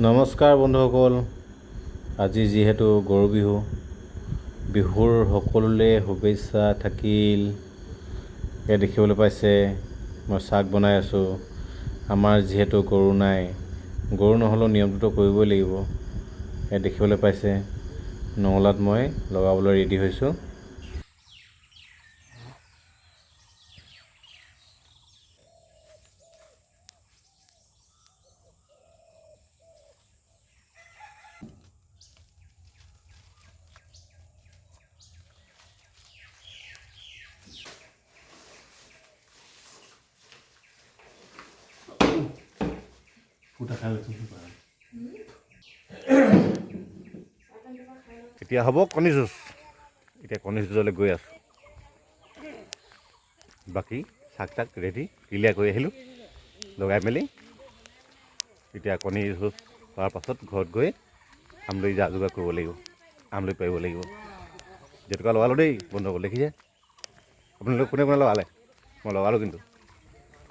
নমস্কাৰ বন্ধুসকল, আজি যিহেতু গৰু বিহু, বিহুৰ সকলোৰে শুভেচ্ছা থাকিল। এয়া দেখিবলৈ পাইছে মই চাক বনাই আছোঁ। আমাৰ যিহেতু গৰু নাই, গৰু নহ'লেও নিয়মটোতো কৰিবই লাগিব। এয়া দেখিবলৈ পাইছে নঙলাত মই লগাবলৈ ৰেডি হৈছোঁ। এতিয়া হ'ব কণী যুঁজ। এতিয়া কণী যুঁজলৈ গৈ আছোঁ। বাকী চাক চাক ৰেডি ক্লিয়াৰ কৰি আহিলোঁ লগাই মেলি। এতিয়া কণী যুঁজ হোৱাৰ পাছত ঘৰত গৈ আমলৈ যা যোগাৰ কৰিব লাগিব, আমলৈ পাৰিব লাগিব। জেতুকা লগালোঁ দেই বন্ধুসকল, দেখিছে আপোনালোকে কোনে কোনে লগালে? মই লগালোঁ কিন্তু।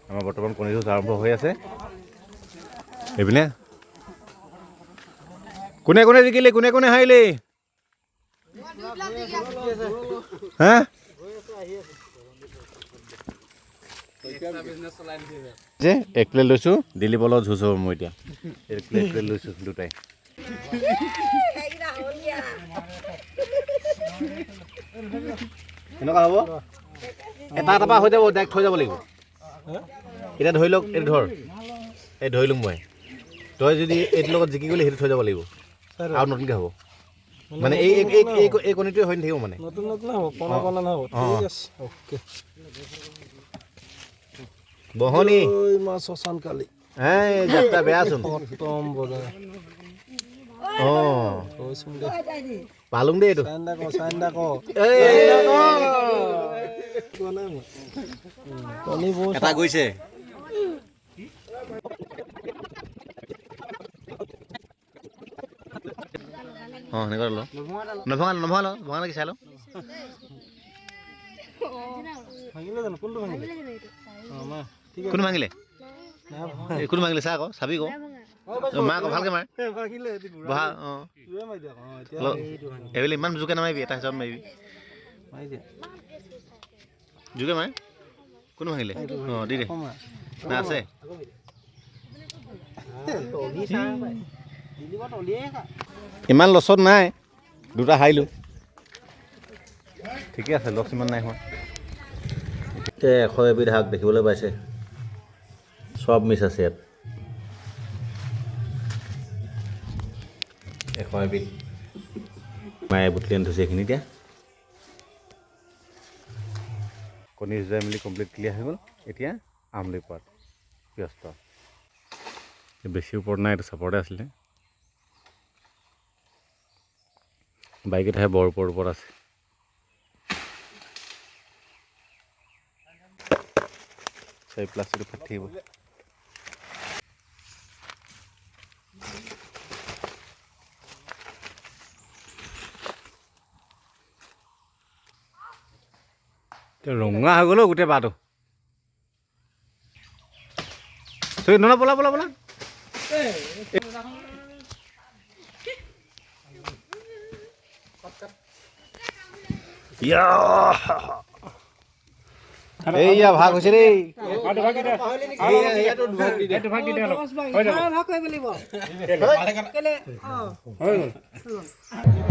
আমাৰ বৰ্তমান কণী যুঁজ আৰম্ভ হৈ আছে। এইপিনে কোনে কোনে জিকিলে, কোনে কোনে হাৰিলে? হা যে এক প্লেট লৈছোঁ, দিলীপৰ লগত যুঁজ হ'ব মোৰ এতিয়া। এক প্লেট লৈছোঁ দুটাই। এনেকুৱা হ'ব, এটা এটাৰ পৰা হৈ যাব, ডাইৰেক্ট থৈ যাব লাগিব। এতিয়া ধৰি লওক, এইটো ধৰ, এই ধৰিলোঁ মই। তই যদি এইটোৰ লগত জিকি গ'লি সেইটো থৈ যাব লাগিব আৰু নতুনকৈ হ'ব। মানে এই কণীটোৱে হৈ নাথাকিব মানে নতুন নতুন হ'ব, কণা কণা নহ'ব। ঠিক আছে, অ'কে। বহনি মা শশান কালি যাত্ৰা বেয়াচোন। প্ৰথম বজাৰ পালুং দেই এইটো। এটা গৈছে। অঁ সেনেকৈ ল, নভঙা লাগি চাই লওঁ। কোনে ভাঙিলে? কোনে ভাঙিলে চা আকৌ, চাবি আকৌ, মাৰ আকৌ ভালকৈ মাৰ বহা। অঁ এইবিলাক ইমান জোকে নামাৰিবি, এটা হিচাপত মাৰিবি, জোকে মাৰ। কোনে ভাঙিলে? অঁ দি দে না আছে। ইমান লছত নাই, দুটা হাৰিলোঁ। ঠিকে আছে, লছ ইমান নাই হোৱা। এতিয়া 100 এবিধ শাক দেখিবলৈ পাইছে, চব মিছ আছে ইয়াত। 100 এবিধ মায়ে বুটলি আনি থৈছে এইখিনি। এতিয়া কণী সিজাই মেলি কমপ্লিট ক্লিয়াৰ হৈ গ'ল। এতিয়া আমলৈ পোৱাত ব্যস্ত। বেছি ওপৰত নাই, এইটো চাপৰতে আছিলে। বাইকেইটাহে বৰ ওপৰত আছে। চাই প্লাষ্টিকটো ফাটি থাকিব। ৰঙা হৈ গ'ল গোটেই বাটো। নহয় বলা বলা বলা। এইয়া ভাগ হৈছে দেই।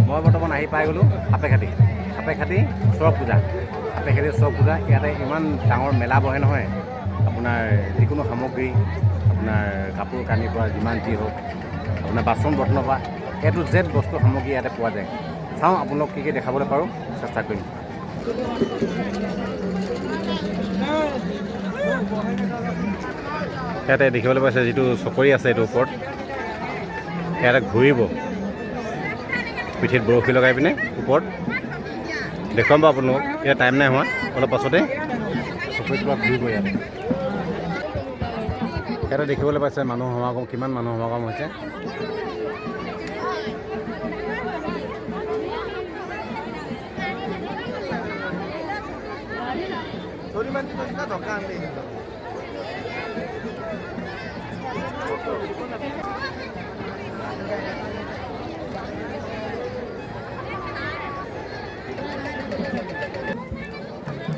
মই বৰ্তমান আহি পাই গ'লোঁ সাপেখাতি চৰক পূজা। সাপেখাতি চৰক পূজা ইয়াতে ইমান ডাঙৰ মেলা বহে নহয়। আপোনাৰ যিকোনো সামগ্ৰী, আপোনাৰ কাপোৰ কানিৰ পৰা যিমান যি হওক, আপোনাৰ বাচন বৰ্তনৰ পৰা A to Z বস্তু সামগ্ৰী ইয়াতে পোৱা যায়। চাওঁ আপোনালোক কি কি দেখাবলৈ পাৰোঁ, চেষ্টা কৰিম। ইয়াতে দেখিবলৈ পাইছে যিটো চকৰি আছে, এইটোৰ ওপৰত ইয়াতে ঘূৰিব, পিঠিত বৰশী লগাই পিনে ওপৰত দেখুৱাম বাৰু আপোনালোকক। এতিয়া টাইম নাই হোৱা, অলপ পাছতে চকৰিত পৰা ঘূৰিব। ইয়াতে দেখিবলৈ পাইছে মানুহ সমাগম, কিমান মানুহ সমাগম হৈছে।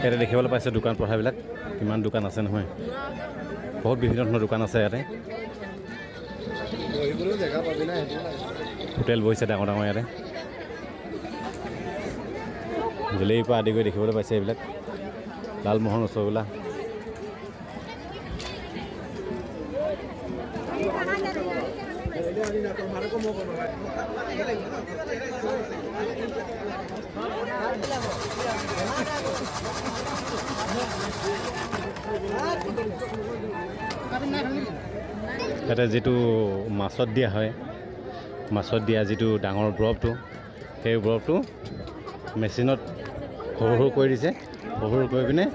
ইয়াতে দেখিবলৈ পাইছে দোকান পথাৰবিলাক কিমান দোকান আছে নহয় বহুত বিভিন্ন ধৰণৰ দোকান আছে ইয়াতে হোটেল বহিছে ডাঙৰ ডাঙৰ ইয়াতে জেলেপীৰ পৰা আদি কৰি দেখিবলৈ পাইছে এইবিলাক লালমোহন ৰসগোল্লা ইয়াতে যিটো মাছত দিয়া হয় মাছত দিয়া যিটো ডাঙৰ বৰফটো সেই বৰফটো মেচিনত সৰু সৰু কৰি দিছে সৰু সৰু কৰি পিনে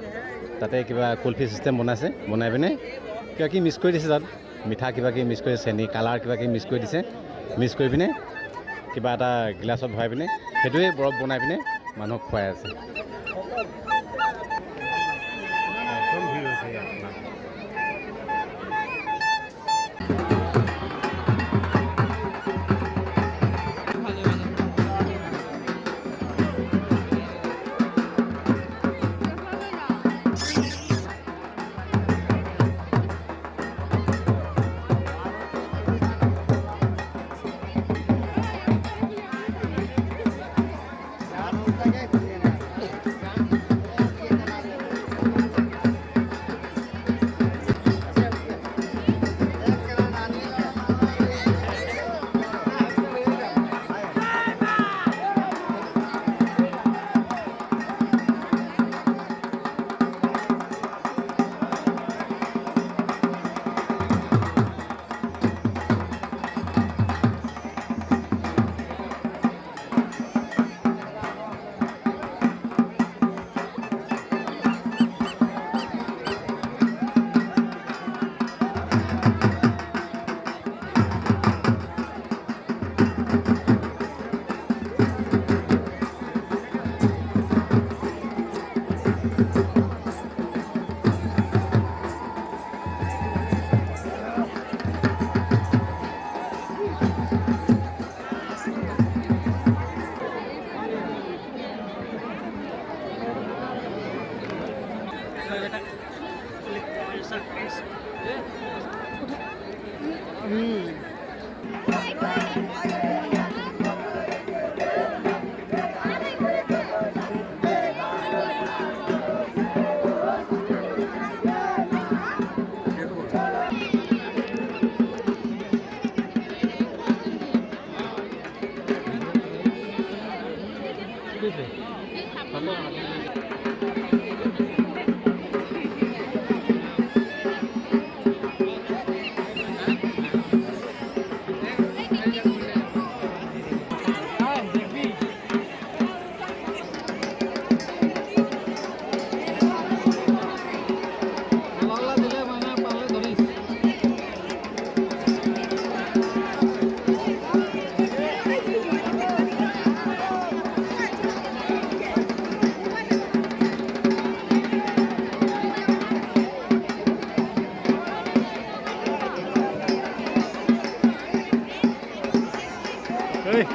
তাতে কিবা কুলফি চিষ্টেম বনাইছে বনাই পিনে কিবা কি মিক্স কৰি দিছে তাত মিঠা কিবা কি মিক্স কৰি চেনি কালাৰ কিবা কি মিক্স কৰি দিছে মিক্স কৰি পিনে কিবা এটা গ্লাছত ভৰাই পিনে সেইটোৱে বৰফ বনাই পিনে মানুহক খুৱাই আছে একদম ভিৰ হৈছে ইয়াত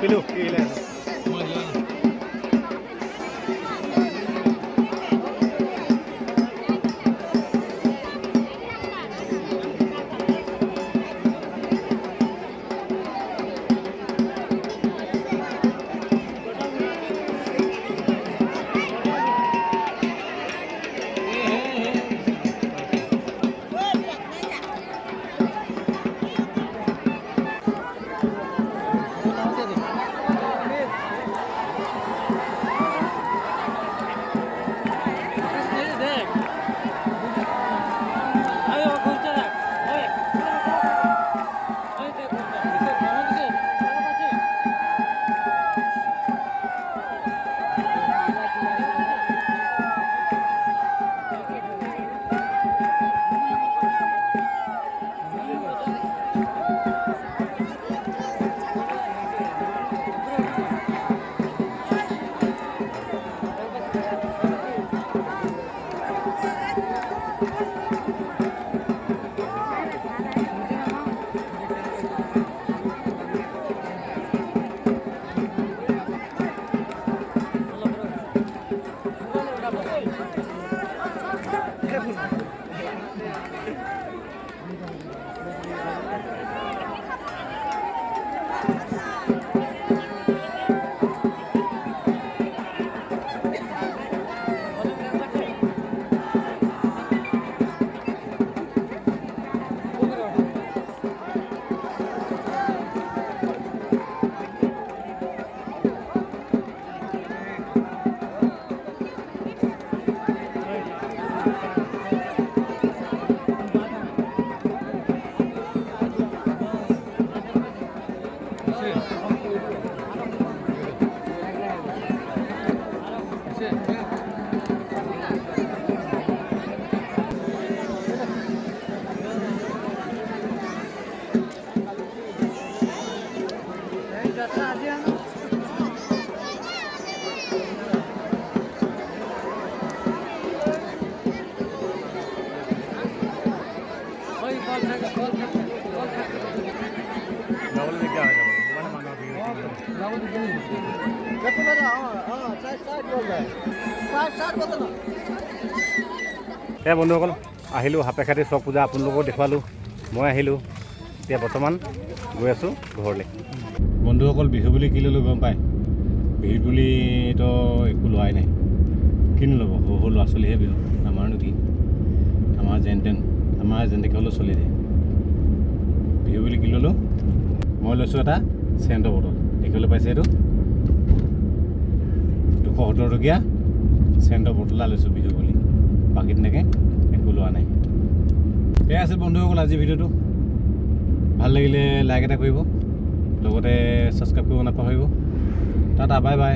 Pilu, gila. এয়া বন্ধুসকল আহিলোঁ সাপেখাতি চক পূজা আপোনালোকক দেখুৱালোঁ মই আহিলোঁ এতিয়া বৰ্তমান গৈ আছোঁ ঘৰলৈ বন্ধুসকল বিহু বুলি কি ল'লোঁ গম পায় বিহু বুলিতো একো লোৱাই নাই কিনো ল'ব সৰু সৰু ল'ৰা ছোৱালীহে বিহু আমাৰনো কি আমাৰ যেনেকৈ হ'লেও চলি যায় বিহু বুলি কি ল'লোঁ মই লৈছোঁ এটা চেণ্টৰ বটল দেখিবলৈ পাইছে এইটো 270 টকীয়া চেণ্টৰ বটল এটা লৈছোঁ বিহু বুলি বাকী তেনেকৈ একো লোৱা নাই এয়া আছে বন্ধুসকল আজি ভিডিঅ'টো ভাল লাগিলে লাইক এটা কৰিব লগতে ছাবস্ক্ৰাইব কৰিব নাপাহৰিব টাটা বাই বাই